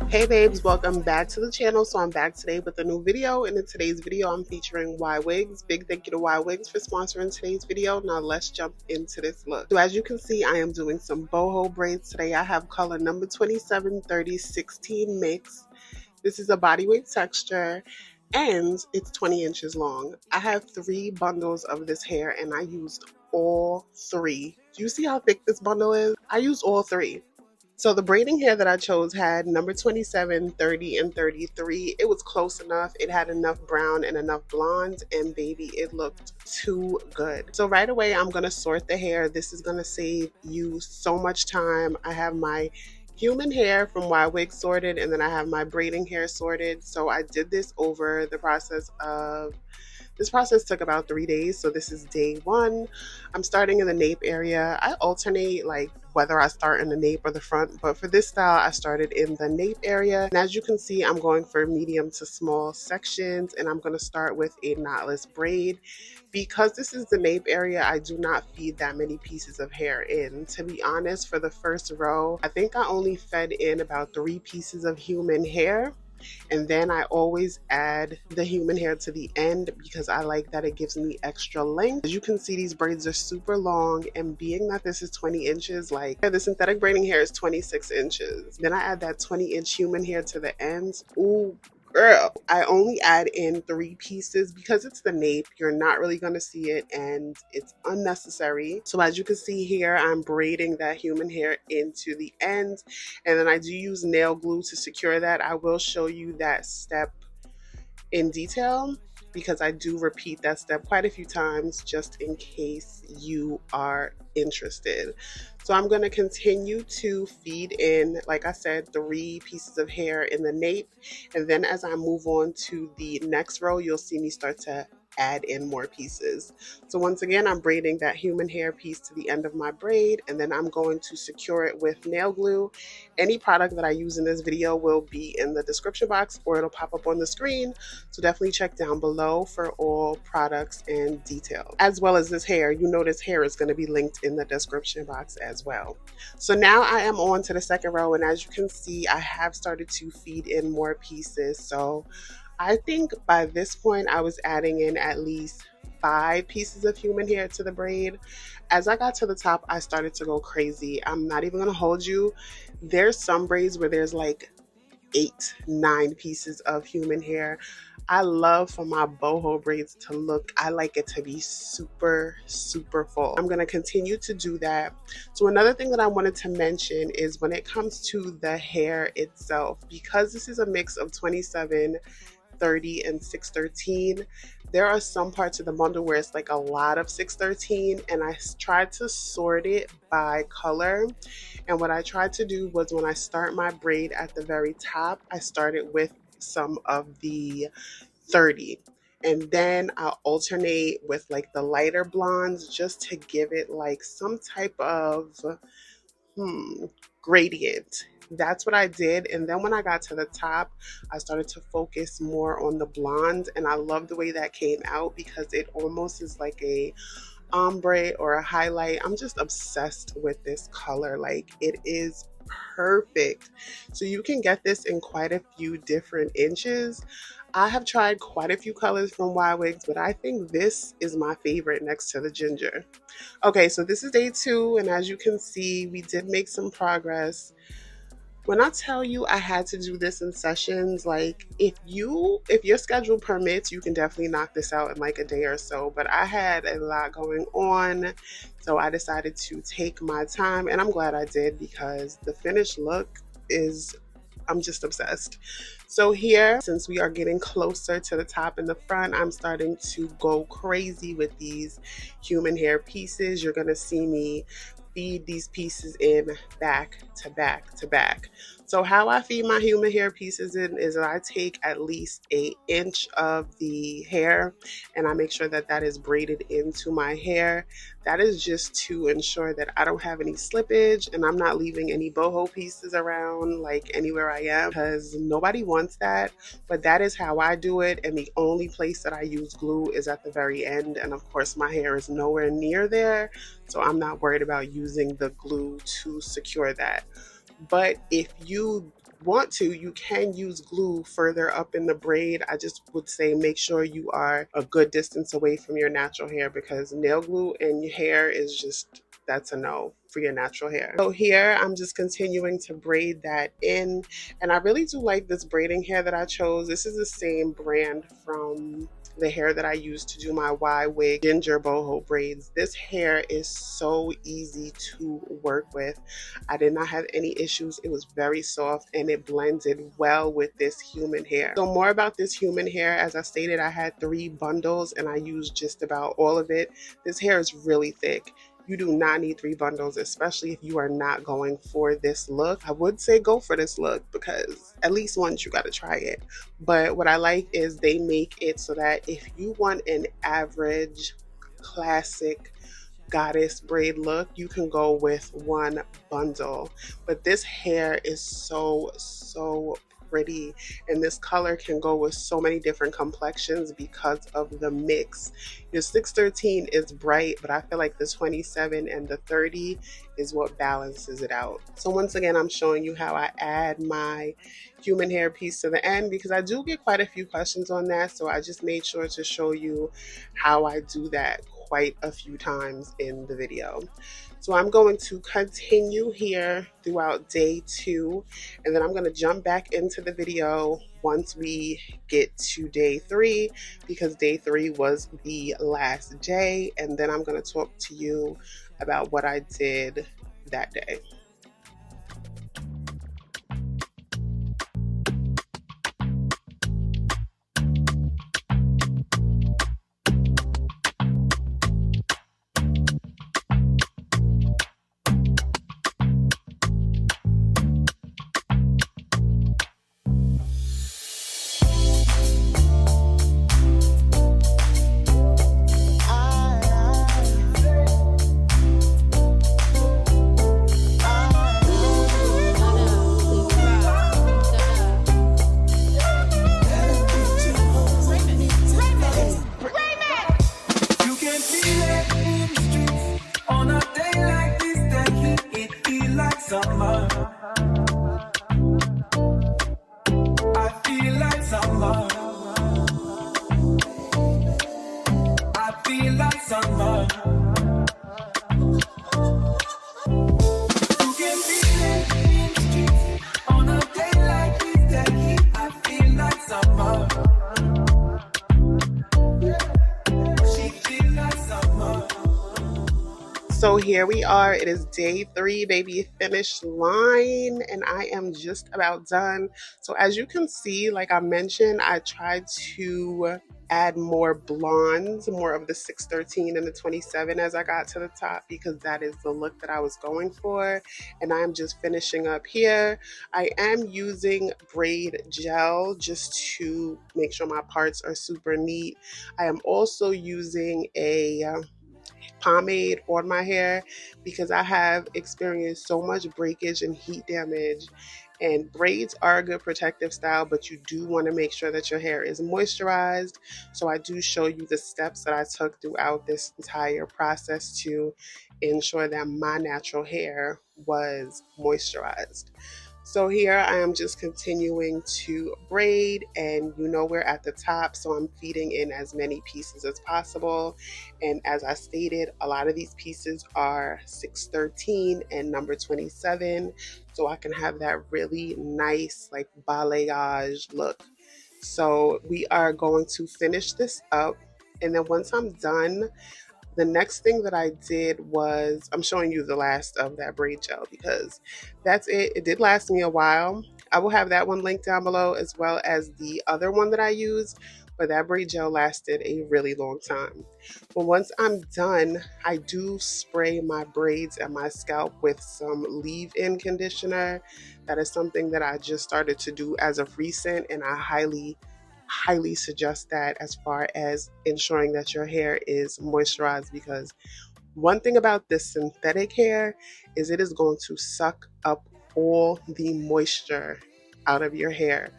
Hey babes, welcome back to the channel. So I'm back today with a new video, and in today's video I'm featuring Ywigs. Big thank you to Ywigs for sponsoring today's video. Now let's jump into this look. So as you can see, I am doing some boho braids today. I have color number 27, 30, 16 mix. This is a bodyweight texture and it's 20 inches long. I have 3 bundles of this hair and I used all 3. Do you see how thick this bundle is? I used all 3. So the braiding hair that I chose had number 27, 30, and 33. It was close enough. It had enough brown and enough blonde, and baby, it looked too good. So right away, I'm going to sort the hair. This is going to save you so much time. I have my human hair from Ywigs sorted, and then I have my braiding hair sorted. So I did this over the process of... This process took about 3 days, so this is day 1. I'm starting in the nape area. I alternate like whether I start in the nape or the front, but for this style, I started in the nape area. And as you can see, I'm going for medium to small sections, and I'm going to start with a knotless braid. Because this is the nape area, I do not feed that many pieces of hair in. To be honest, for the first row, I think I only fed in about 3 pieces of human hair. And then I always add the human hair to the end because I like that it gives me extra length. As you can see, these braids are super long, and being that this is 20 inches, like the synthetic braiding hair is 26 inches. Then I add that 20-inch human hair to the ends. Ooh, girl, I only add in 3 pieces because it's the nape. You're not really going to see it and it's unnecessary. So as you can see here, I'm braiding that human hair into the end, and then I do use nail glue to secure that. I will show you that step in detail because I do repeat that step quite a few times just in case you are interested. So I'm going to continue to feed in, like I said, 3 pieces of hair in the nape, and then as I move on to the next row, you'll see me start to add in more pieces. So once again, I'm braiding that human hair piece to the end of my braid, and then I'm going to secure it with nail glue. Any product that I use in this video will be in the description box or it'll pop up on the screen, so definitely check down below for all products and details. As well as this hair, you know this hair is going to be linked in the description box as well. So now I am on to the second row, and as you can see, I have started to feed in more pieces. So I think by this point I was adding in at least 5 pieces of human hair to the braid. As I got to the top, I started to go crazy. I'm not even gonna hold you. There's some braids where there's like 8, 9 pieces of human hair. I love for my boho braids to look, I like it to be super, super full. I'm going to continue to do that. So another thing that I wanted to mention is when it comes to the hair itself, because this is a mix of 27, 30, and 613, there are some parts of the bundle where it's like a lot of 613, and I tried to sort it by color. And what I tried to do was when I start my braid at the very top, I started with some of the 30, and then I'll alternate with like the lighter blondes just to give it like some type of gradient. That's what I did. And then when I got to the top, I started to focus more on the blonde, and I love the way that came out because it almost is like a ombre or a highlight. I'm just obsessed with this color. Like, it is perfect. So you can get this in quite a few different inches. I have tried quite a few colors from Ywigs, but I think this is my favorite next to the ginger. Okay, so this is day 2, and as you can see, we did make some progress. When I tell you I had to do this in sessions, like if your schedule permits, you can definitely knock this out in like a day or so, but I had a lot going on, so I decided to take my time, and I'm glad I did because the finished look is, I'm just obsessed. So here, since we are getting closer to the top and the front, I'm starting to go crazy with these human hair pieces. You're gonna see me feed these pieces in back to back to back. So how I feed my human hair pieces in is that I take at least 1 inch of the hair and I make sure that that is braided into my hair. That is just to ensure that I don't have any slippage and I'm not leaving any boho pieces around like anywhere I am, because nobody wants that. But that is how I do it, and the only place that I use glue is at the very end, and of course my hair is nowhere near there, so I'm not worried about using the glue to secure that. But if you want to, you can use glue further up in the braid. I just would say make sure you are a good distance away from your natural hair, because nail glue in your hair is just, that's a no for your natural hair. So here I'm just continuing to braid that in, and I really do like this braiding hair that I chose. This is the same brand from the hair that I use to do my Ywigs ginger boho braids. This hair is so easy to work with. I did not have any issues. It was very soft and it blended well with this human hair. So more about this human hair, as I stated, I had 3 bundles and I used just about all of it. This hair is really thick. You do not need 3 bundles, especially if you are not going for this look. I would say go for this look because at least once you got to try it. But what I like is they make it so that if you want an average classic goddess braid look, you can go with 1 bundle. But this hair is so pretty, and this color can go with so many different complexions because of the mix. Your 613 is bright, but I feel like the 27 and the 30 is what balances it out. So once again, I'm showing you how I add my human hair piece to the end, because I do get quite a few questions on that, so I just made sure to show you how I do that quite a few times in the video. So I'm going to continue here throughout day 2, and then I'm going to jump back into the video once we get to day 3, because day 3 was the last day, and then I'm going to talk to you about what I did that day. So here we are, it is day 3, baby, finish line, and I am just about done. So as you can see, like I mentioned, I tried to add more blondes, more of the 613 and the 27 as I got to the top, because that is the look that I was going for. And I'm just finishing up here. I am using braid gel just to make sure my parts are super neat. I am also using a pomade on my hair because I have experienced so much breakage and heat damage, and braids are a good protective style, but you do want to make sure that your hair is moisturized. So I do show you the steps that I took throughout this entire process to ensure that my natural hair was moisturized. So here I am just continuing to braid, and you know we're at the top, so I'm feeding in as many pieces as possible. And as I stated, a lot of these pieces are 613 and number 27, so I can have that really nice like balayage look. So we are going to finish this up, and then once I'm done, the next thing that I did was, I'm showing you the last of that braid gel because that's it. It did last me a while. I will have that one linked down below, as well as the other one that I used, but that braid gel lasted a really long time. But once I'm done, I do spray my braids and my scalp with some leave-in conditioner. That is something that I just started to do as of recent, and I highly suggest that as far as ensuring that your hair is moisturized, because one thing about this synthetic hair is it is going to suck up all the moisture out of your hair.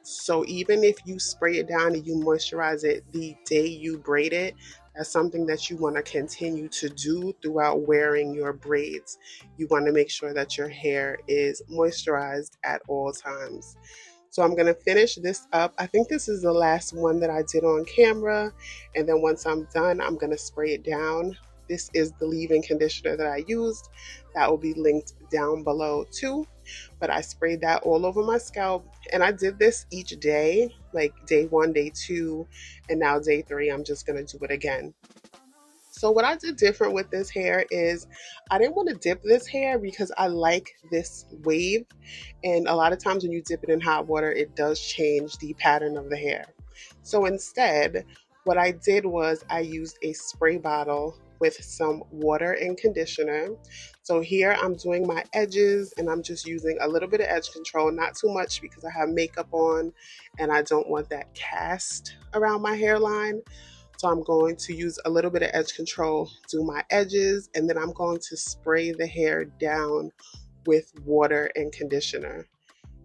So even if you spray it down and you moisturize it the day you braid it, That's something that you want to continue to do throughout wearing your braids. You want to make sure that your hair is moisturized at all times. So I'm going to finish this up. I think this is the last one that I did on camera. And then once I'm done, I'm going to spray it down. This is the leave-in conditioner that I used. That will be linked down below too. But I sprayed that all over my scalp. And I did this each day, like day 1, day 2, and now day 3, I'm just going to do it again. So what I did different with this hair is I didn't want to dip this hair because I like this wave. And a lot of times when you dip it in hot water, it does change the pattern of the hair. So instead, what I did was I used a spray bottle with some water and conditioner. So here I'm doing my edges and I'm just using a little bit of edge control, not too much because I have makeup on and I don't want that cast around my hairline. So I'm going to use a little bit of edge control, do my edges, and then I'm going to spray the hair down with water and conditioner.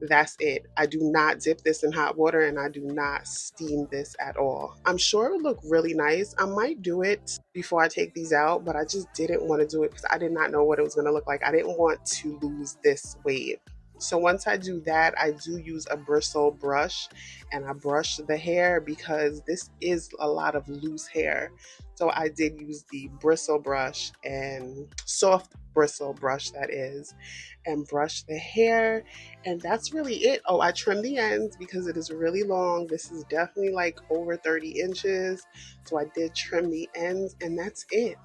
That's it. I do not dip this in hot water and I do not steam this at all. I'm sure it would look really nice. I might do it before I take these out, but I just didn't want to do it because I did not know what it was going to look like. I didn't want to lose this wave. So once I do that, I do use a bristle brush and I brush the hair because this is a lot of loose hair. So I did use the bristle brush and soft bristle brush that is, and brush the hair, and that's really it. Oh, I trimmed the ends because it is really long. This is definitely like over 30 inches. So I did trim the ends and that's it.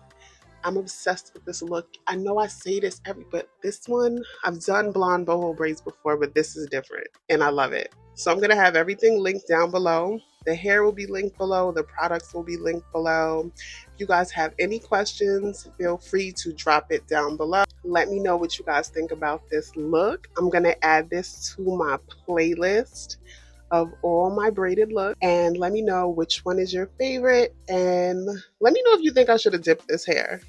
I'm obsessed with this look. I know I say this but this one, I've done blonde boho braids before, but this is different and I love it. So I'm going to have everything linked down below. The hair will be linked below. The products will be linked below. If you guys have any questions, feel free to drop it down below. Let me know what you guys think about this look. I'm going to add this to my playlist of all my braided looks, and let me know which one is your favorite, and let me know if you think I should have dipped this hair.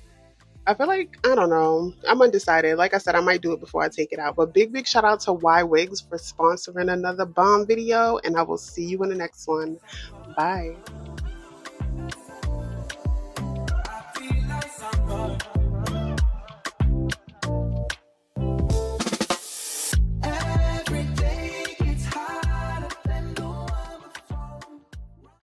I feel like, I don't know, I'm undecided. Like I said, I might do it before I take it out, but big shout out to Ywigs for sponsoring another bomb video, and I will see you in the next one. Bye.